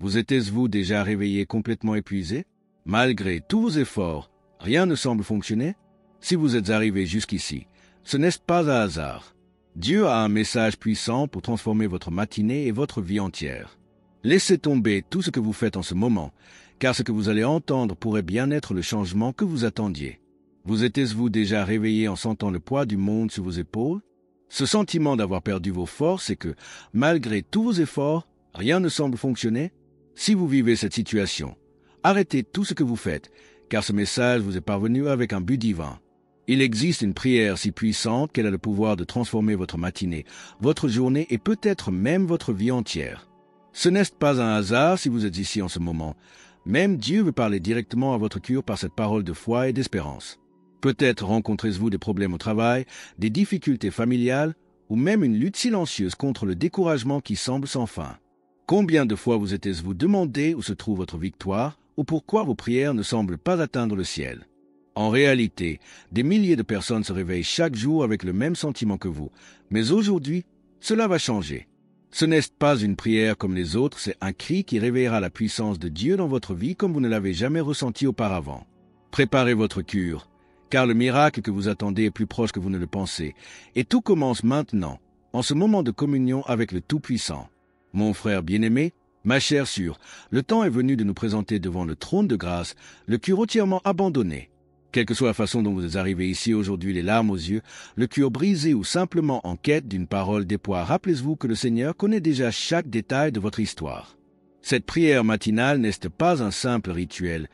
Vous êtes-vous déjà réveillé complètement épuisé? Malgré tous vos efforts, rien ne semble fonctionner? Si vous êtes arrivé jusqu'ici, ce n'est pas un hasard. Dieu a un message puissant pour transformer votre matinée et votre vie entière. Laissez tomber tout ce que vous faites en ce moment, car ce que vous allez entendre pourrait bien être le changement que vous attendiez. Vous êtes-vous déjà réveillé en sentant le poids du monde sur vos épaules? Ce sentiment d'avoir perdu vos forces et que, malgré tous vos efforts, rien ne semble fonctionner? Si vous vivez cette situation, arrêtez tout ce que vous faites, car ce message vous est parvenu avec un but divin. Il existe une prière si puissante qu'elle a le pouvoir de transformer votre matinée, votre journée et peut-être même votre vie entière. Ce n'est pas un hasard si vous êtes ici en ce moment. Même Dieu veut parler directement à votre cœur par cette parole de foi et d'espérance. Peut-être rencontrez-vous des problèmes au travail, des difficultés familiales ou même une lutte silencieuse contre le découragement qui semble sans fin. Combien de fois vous êtes-vous demandé où se trouve votre victoire ou pourquoi vos prières ne semblent pas atteindre le ciel? En réalité, des milliers de personnes se réveillent chaque jour avec le même sentiment que vous. Mais aujourd'hui, cela va changer. Ce n'est pas une prière comme les autres, c'est un cri qui réveillera la puissance de Dieu dans votre vie comme vous ne l'avez jamais ressenti auparavant. Préparez votre cœur, car le miracle que vous attendez est plus proche que vous ne le pensez. Et tout commence maintenant, en ce moment de communion avec le Tout-Puissant. Mon frère bien-aimé, ma chère sœur, le temps est venu de nous présenter devant le trône de grâce, le cœur entièrement abandonné. Quelle que soit la façon dont vous êtes arrivé ici aujourd'hui, les larmes aux yeux, le cœur brisé ou simplement en quête d'une parole d'espoir, rappelez-vous que le Seigneur connaît déjà chaque détail de votre histoire. Cette prière matinale n'est pas un simple rituel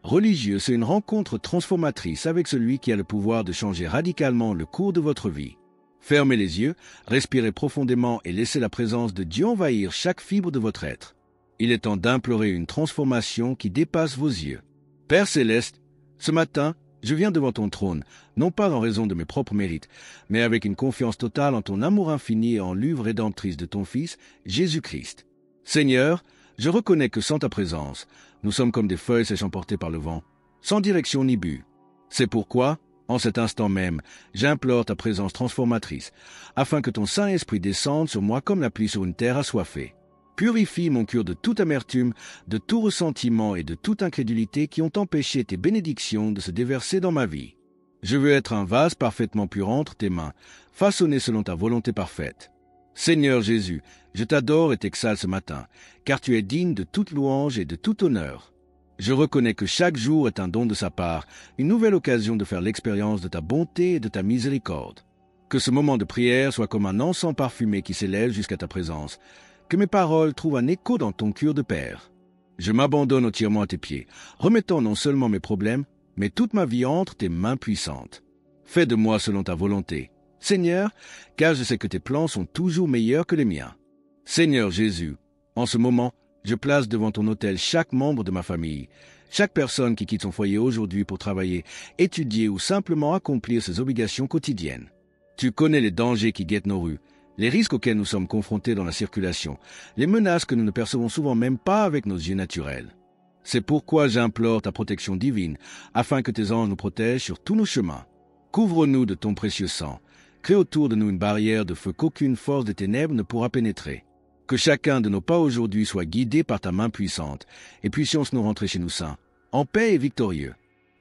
religieux, c'est une rencontre transformatrice avec celui qui a le pouvoir de changer radicalement le cours de votre vie. Fermez les yeux, respirez profondément et laissez la présence de Dieu envahir chaque fibre de votre être. Il est temps d'implorer une transformation qui dépasse vos yeux. Père céleste, ce matin, je viens devant ton trône, non pas en raison de mes propres mérites, mais avec une confiance totale en ton amour infini et en l'œuvre rédemptrice de ton Fils, Jésus-Christ. Seigneur, je reconnais que sans ta présence, nous sommes comme des feuilles sèches emportées par le vent, sans direction ni but. C'est pourquoi, en cet instant même, j'implore ta présence transformatrice, afin que ton Saint-Esprit descende sur moi comme la pluie sur une terre assoiffée. Purifie mon cœur de toute amertume, de tout ressentiment et de toute incrédulité qui ont empêché tes bénédictions de se déverser dans ma vie. Je veux être un vase parfaitement pur entre tes mains, façonné selon ta volonté parfaite. Seigneur Jésus, je t'adore et t'exalte ce matin, car tu es digne de toute louange et de tout honneur. Je reconnais que chaque jour est un don de sa part, une nouvelle occasion de faire l'expérience de ta bonté et de ta miséricorde. Que ce moment de prière soit comme un encens parfumé qui s'élève jusqu'à ta présence, que mes paroles trouvent un écho dans ton cœur de Père. Je m'abandonne entièrement à tes pieds, remettant non seulement mes problèmes, mais toute ma vie entre tes mains puissantes. Fais de moi selon ta volonté, Seigneur, car je sais que tes plans sont toujours meilleurs que les miens. Seigneur Jésus, en ce moment, je place devant ton autel chaque membre de ma famille, chaque personne qui quitte son foyer aujourd'hui pour travailler, étudier ou simplement accomplir ses obligations quotidiennes. Tu connais les dangers qui guettent nos rues, les risques auxquels nous sommes confrontés dans la circulation, les menaces que nous ne percevons souvent même pas avec nos yeux naturels. C'est pourquoi j'implore ta protection divine, afin que tes anges nous protègent sur tous nos chemins. Couvre-nous de ton précieux sang. Crée autour de nous une barrière de feu qu'aucune force des ténèbres ne pourra pénétrer. Que chacun de nos pas aujourd'hui soit guidé par ta main puissante, et puissions-nous rentrer chez nous saints, en paix et victorieux.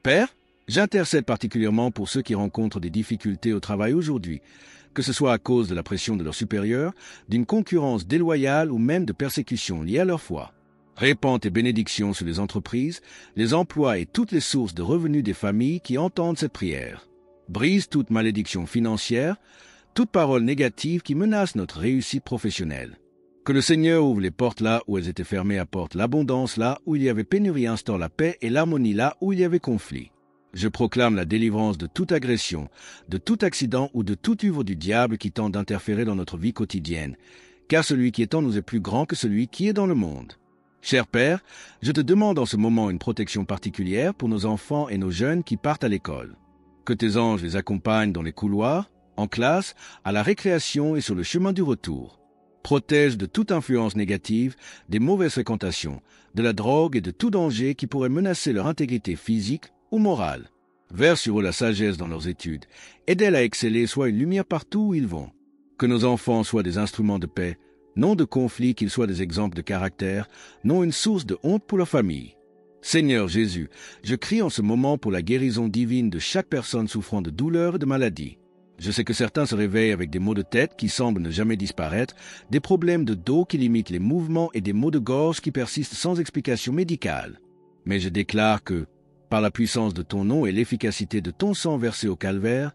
Père, j'intercède particulièrement pour ceux qui rencontrent des difficultés au travail aujourd'hui, que ce soit à cause de la pression de leurs supérieurs, d'une concurrence déloyale ou même de persécutions liées à leur foi. Répands tes bénédictions sur les entreprises, les emplois et toutes les sources de revenus des familles qui entendent cette prière. Brise toute malédiction financière, toute parole négative qui menace notre réussite professionnelle. Que le Seigneur ouvre les portes là où elles étaient fermées, apporte l'abondance là où il y avait pénurie, instaure la paix et l'harmonie là où il y avait conflit. Je proclame la délivrance de toute agression, de tout accident ou de toute œuvre du diable qui tente d'interférer dans notre vie quotidienne, car celui qui est en nous est plus grand que celui qui est dans le monde. Cher Père, je te demande en ce moment une protection particulière pour nos enfants et nos jeunes qui partent à l'école. Que tes anges les accompagnent dans les couloirs, en classe, à la récréation et sur le chemin du retour. Protège de toute influence négative, des mauvaises fréquentations, de la drogue et de tout danger qui pourrait menacer leur intégrité physique ou morale. Verse sur eux la sagesse dans leurs études. Aide-les à exceller, soit une lumière partout où ils vont. Que nos enfants soient des instruments de paix, non de conflits, qu'ils soient des exemples de caractère, non une source de honte pour leur famille. Seigneur Jésus, je crie en ce moment pour la guérison divine de chaque personne souffrant de douleurs et de maladies. Je sais que certains se réveillent avec des maux de tête qui semblent ne jamais disparaître, des problèmes de dos qui limitent les mouvements et des maux de gorge qui persistent sans explication médicale. Mais je déclare que, par la puissance de ton nom et l'efficacité de ton sang versé au calvaire,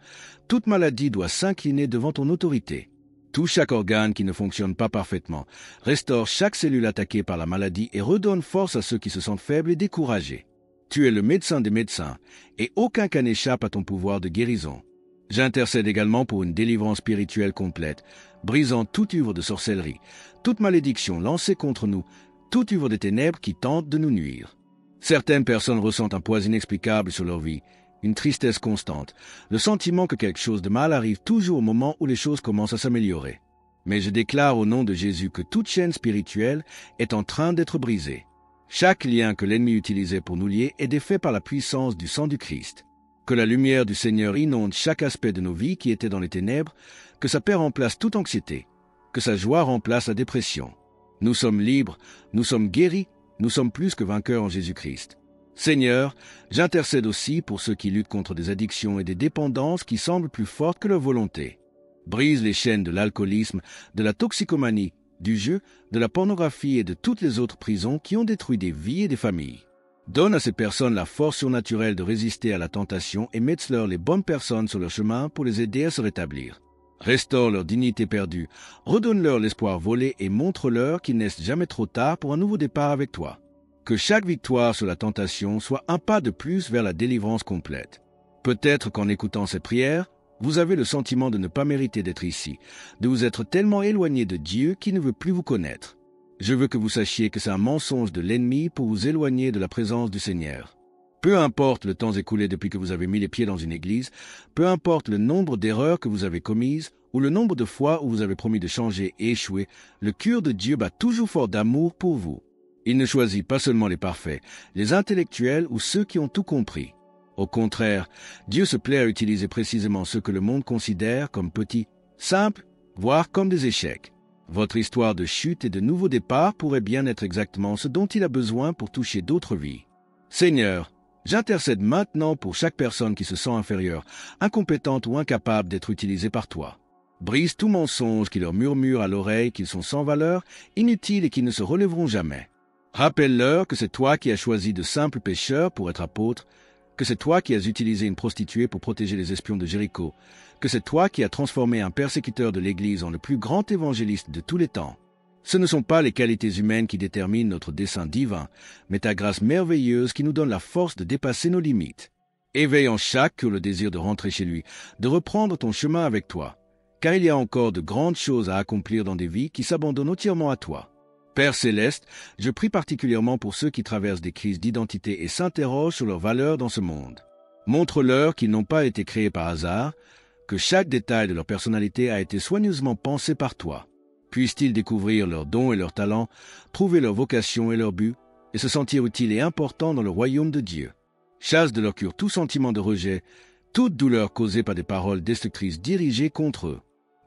toute maladie doit s'incliner devant ton autorité. Touche chaque organe qui ne fonctionne pas parfaitement, restaure chaque cellule attaquée par la maladie et redonne force à ceux qui se sentent faibles et découragés. Tu es le médecin des médecins, et aucun cas n'échappe à ton pouvoir de guérison. J'intercède également pour une délivrance spirituelle complète, brisant toute œuvre de sorcellerie, toute malédiction lancée contre nous, toute œuvre des ténèbres qui tente de nous nuire. Certaines personnes ressentent un poids inexplicable sur leur vie, une tristesse constante, le sentiment que quelque chose de mal arrive toujours au moment où les choses commencent à s'améliorer. Mais je déclare au nom de Jésus que toute chaîne spirituelle est en train d'être brisée. Chaque lien que l'ennemi utilisait pour nous lier est défait par la puissance du sang du Christ. Que la lumière du Seigneur inonde chaque aspect de nos vies qui étaient dans les ténèbres, que sa paix remplace toute anxiété, que sa joie remplace la dépression. Nous sommes libres, nous sommes guéris, nous sommes plus que vainqueurs en Jésus-Christ. Seigneur, j'intercède aussi pour ceux qui luttent contre des addictions et des dépendances qui semblent plus fortes que leur volonté. Brise les chaînes de l'alcoolisme, de la toxicomanie, du jeu, de la pornographie et de toutes les autres prisons qui ont détruit des vies et des familles. Donne à ces personnes la force surnaturelle de résister à la tentation et mets-leur les bonnes personnes sur leur chemin pour les aider à se rétablir. Restaure leur dignité perdue, redonne-leur l'espoir volé et montre-leur qu'il n'est jamais trop tard pour un nouveau départ avec toi. Que chaque victoire sur la tentation soit un pas de plus vers la délivrance complète. Peut-être qu'en écoutant cette prière, vous avez le sentiment de ne pas mériter d'être ici, de vous être tellement éloigné de Dieu qui ne veut plus vous connaître. Je veux que vous sachiez que c'est un mensonge de l'ennemi pour vous éloigner de la présence du Seigneur. Peu importe le temps écoulé depuis que vous avez mis les pieds dans une église, peu importe le nombre d'erreurs que vous avez commises, ou le nombre de fois où vous avez promis de changer et échoué, le cœur de Dieu bat toujours fort d'amour pour vous. Il ne choisit pas seulement les parfaits, les intellectuels ou ceux qui ont tout compris. Au contraire, Dieu se plaît à utiliser précisément ceux que le monde considère comme petits, simples, voire comme des échecs. Votre histoire de chute et de nouveau départ pourrait bien être exactement ce dont il a besoin pour toucher d'autres vies. Seigneur, j'intercède maintenant pour chaque personne qui se sent inférieure, incompétente ou incapable d'être utilisée par toi. Brise tout mensonge qui leur murmure à l'oreille qu'ils sont sans valeur, inutiles et qui ne se relèveront jamais. Rappelle-leur que c'est toi qui as choisi de simples pécheurs pour être apôtres, que c'est toi qui as utilisé une prostituée pour protéger les espions de Jéricho, que c'est toi qui as transformé un persécuteur de l'Église en le plus grand évangéliste de tous les temps. Ce ne sont pas les qualités humaines qui déterminent notre dessein divin, mais ta grâce merveilleuse qui nous donne la force de dépasser nos limites. Éveille en chaque cœur le désir de rentrer chez lui, de reprendre ton chemin avec toi, car il y a encore de grandes choses à accomplir dans des vies qui s'abandonnent entièrement à toi. Père céleste, je prie particulièrement pour ceux qui traversent des crises d'identité et s'interrogent sur leur valeur dans ce monde. Montre-leur qu'ils n'ont pas été créés par hasard, que chaque détail de leur personnalité a été soigneusement pensé par toi. Puissent-ils découvrir leurs dons et leurs talents, trouver leur vocation et leur but, et se sentir utiles et importants dans le royaume de Dieu. Chasse de leur cœur tout sentiment de rejet, toute douleur causée par des paroles destructrices dirigées contre eux.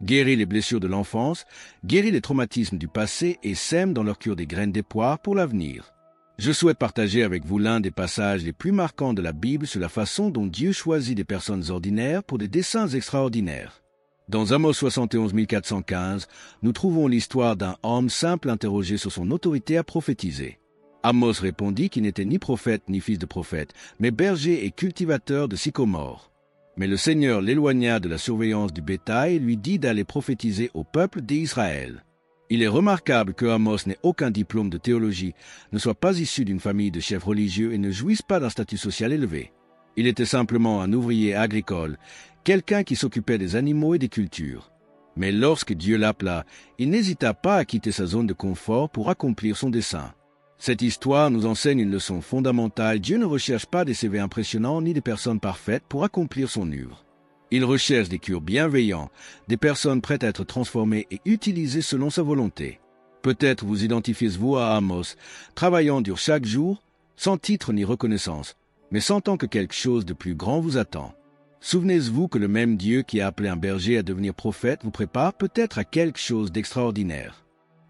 Guéris les blessures de l'enfance, guéris les traumatismes du passé et sème dans leur cœur des graines d'espoir pour l'avenir. Je souhaite partager avec vous l'un des passages les plus marquants de la Bible sur la façon dont Dieu choisit des personnes ordinaires pour des desseins extraordinaires. Dans Amos 71 415, nous trouvons l'histoire d'un homme simple interrogé sur son autorité à prophétiser. Amos répondit qu'il n'était ni prophète ni fils de prophète, mais berger et cultivateur de sycomores. Mais le Seigneur l'éloigna de la surveillance du bétail et lui dit d'aller prophétiser au peuple d'Israël. Il est remarquable que Amos n'ait aucun diplôme de théologie, ne soit pas issu d'une famille de chefs religieux et ne jouisse pas d'un statut social élevé. Il était simplement un ouvrier agricole, quelqu'un qui s'occupait des animaux et des cultures. Mais lorsque Dieu l'appela, il n'hésita pas à quitter sa zone de confort pour accomplir son dessein. Cette histoire nous enseigne une leçon fondamentale. Dieu ne recherche pas des CV impressionnants ni des personnes parfaites pour accomplir son œuvre. Il recherche des cœurs bienveillants, des personnes prêtes à être transformées et utilisées selon sa volonté. Peut-être vous identifiez-vous à Amos, travaillant dur chaque jour, sans titre ni reconnaissance, mais sentant que quelque chose de plus grand vous attend. Souvenez-vous que le même Dieu qui a appelé un berger à devenir prophète vous prépare peut-être à quelque chose d'extraordinaire.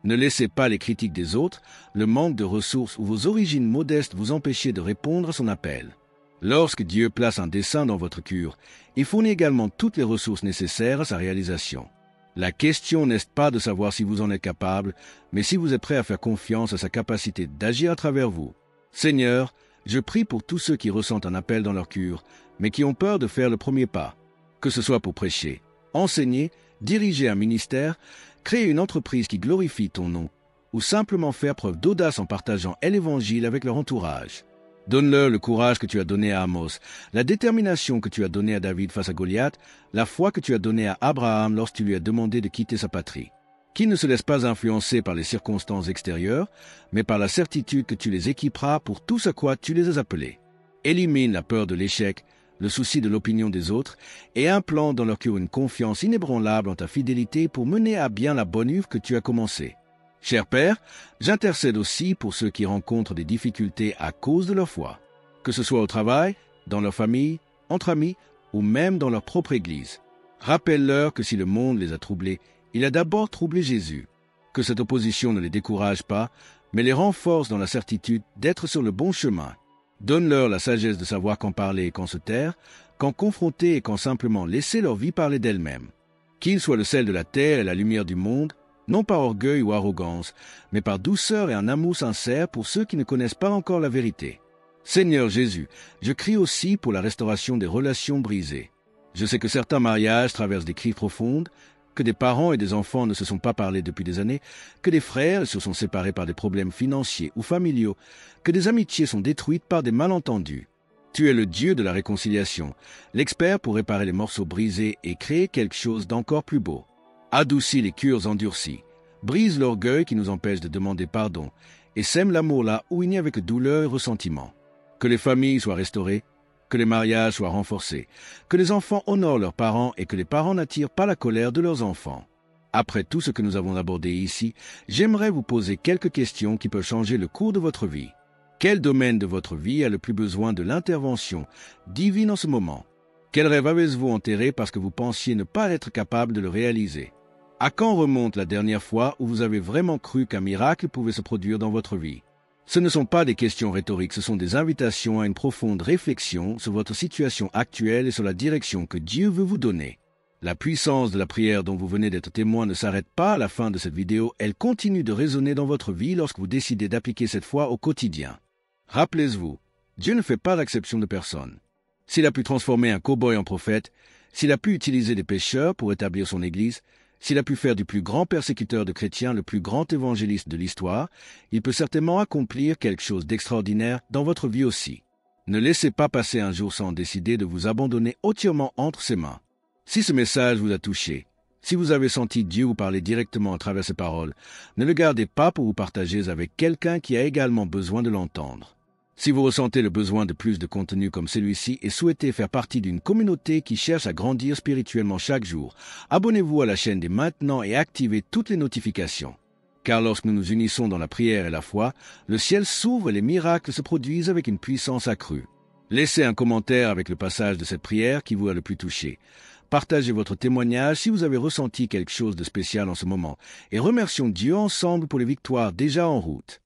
Ne laissez pas les critiques des autres, le manque de ressources ou vos origines modestes vous empêcher de répondre à son appel. Lorsque Dieu place un dessein dans votre cœur, il fournit également toutes les ressources nécessaires à sa réalisation. La question n'est pas de savoir si vous en êtes capable, mais si vous êtes prêt à faire confiance à sa capacité d'agir à travers vous. Seigneur, je prie pour tous ceux qui ressentent un appel dans leur cœur, mais qui ont peur de faire le premier pas. Que ce soit pour prêcher, enseigner, diriger un ministère, créer une entreprise qui glorifie ton nom, ou simplement faire preuve d'audace en partageant l'Évangile avec leur entourage. Donne-leur le courage que tu as donné à Amos, la détermination que tu as donnée à David face à Goliath, la foi que tu as donnée à Abraham lorsque tu lui as demandé de quitter sa patrie. Qu'ils ne se laissent pas influencer par les circonstances extérieures, mais par la certitude que tu les équiperas pour tout ce à quoi tu les as appelés. Élimine la peur de l'échec, le souci de l'opinion des autres, et implante dans leur cœur une confiance inébranlable en ta fidélité pour mener à bien la bonne œuvre que tu as commencée. Cher Père, j'intercède aussi pour ceux qui rencontrent des difficultés à cause de leur foi, que ce soit au travail, dans leur famille, entre amis ou même dans leur propre Église. Rappelle-leur que si le monde les a troublés, il a d'abord troublé Jésus, que cette opposition ne les décourage pas, mais les renforce dans la certitude d'être sur le bon chemin. Donne-leur la sagesse de savoir quand parler et quand se taire, quand confronter et quand simplement laisser leur vie parler d'elle-même. Qu'ils soient le sel de la terre et la lumière du monde, non par orgueil ou arrogance, mais par douceur et un amour sincère pour ceux qui ne connaissent pas encore la vérité. Seigneur Jésus, je crie aussi pour la restauration des relations brisées. Je sais que certains mariages traversent des crises profondes, que des parents et des enfants ne se sont pas parlé depuis des années, que des frères se sont séparés par des problèmes financiers ou familiaux, que des amitiés sont détruites par des malentendus. Tu es le Dieu de la réconciliation, l'expert pour réparer les morceaux brisés et créer quelque chose d'encore plus beau. Adoucis les cœurs endurcis, brise l'orgueil qui nous empêche de demander pardon, et sème l'amour là où il n'y avait que douleur et ressentiment. Que les familles soient restaurées, que les mariages soient renforcés, que les enfants honorent leurs parents et que les parents n'attirent pas la colère de leurs enfants. Après tout ce que nous avons abordé ici, j'aimerais vous poser quelques questions qui peuvent changer le cours de votre vie. Quel domaine de votre vie a le plus besoin de l'intervention divine en ce moment? Quel rêve avez-vous enterré parce que vous pensiez ne pas être capable de le réaliser? À quand remonte la dernière fois où vous avez vraiment cru qu'un miracle pouvait se produire dans votre vie? Ce ne sont pas des questions rhétoriques, ce sont des invitations à une profonde réflexion sur votre situation actuelle et sur la direction que Dieu veut vous donner. La puissance de la prière dont vous venez d'être témoin ne s'arrête pas à la fin de cette vidéo, elle continue de résonner dans votre vie lorsque vous décidez d'appliquer cette foi au quotidien. Rappelez-vous, Dieu ne fait pas d'acception de personne. S'il a pu transformer un cow-boy en prophète, s'il a pu utiliser des pécheurs pour établir son Église, s'il a pu faire du plus grand persécuteur de chrétiens le plus grand évangéliste de l'histoire, il peut certainement accomplir quelque chose d'extraordinaire dans votre vie aussi. Ne laissez pas passer un jour sans décider de vous abandonner entièrement entre ses mains. Si ce message vous a touché, si vous avez senti Dieu vous parler directement à travers ces paroles, ne le gardez pas pour vous partager avec quelqu'un qui a également besoin de l'entendre. Si vous ressentez le besoin de plus de contenu comme celui-ci et souhaitez faire partie d'une communauté qui cherche à grandir spirituellement chaque jour, abonnez-vous à la chaîne dès maintenant et activez toutes les notifications. Car lorsque nous nous unissons dans la prière et la foi, le ciel s'ouvre et les miracles se produisent avec une puissance accrue. Laissez un commentaire avec le passage de cette prière qui vous a le plus touché. Partagez votre témoignage si vous avez ressenti quelque chose de spécial en ce moment et remercions Dieu ensemble pour les victoires déjà en route.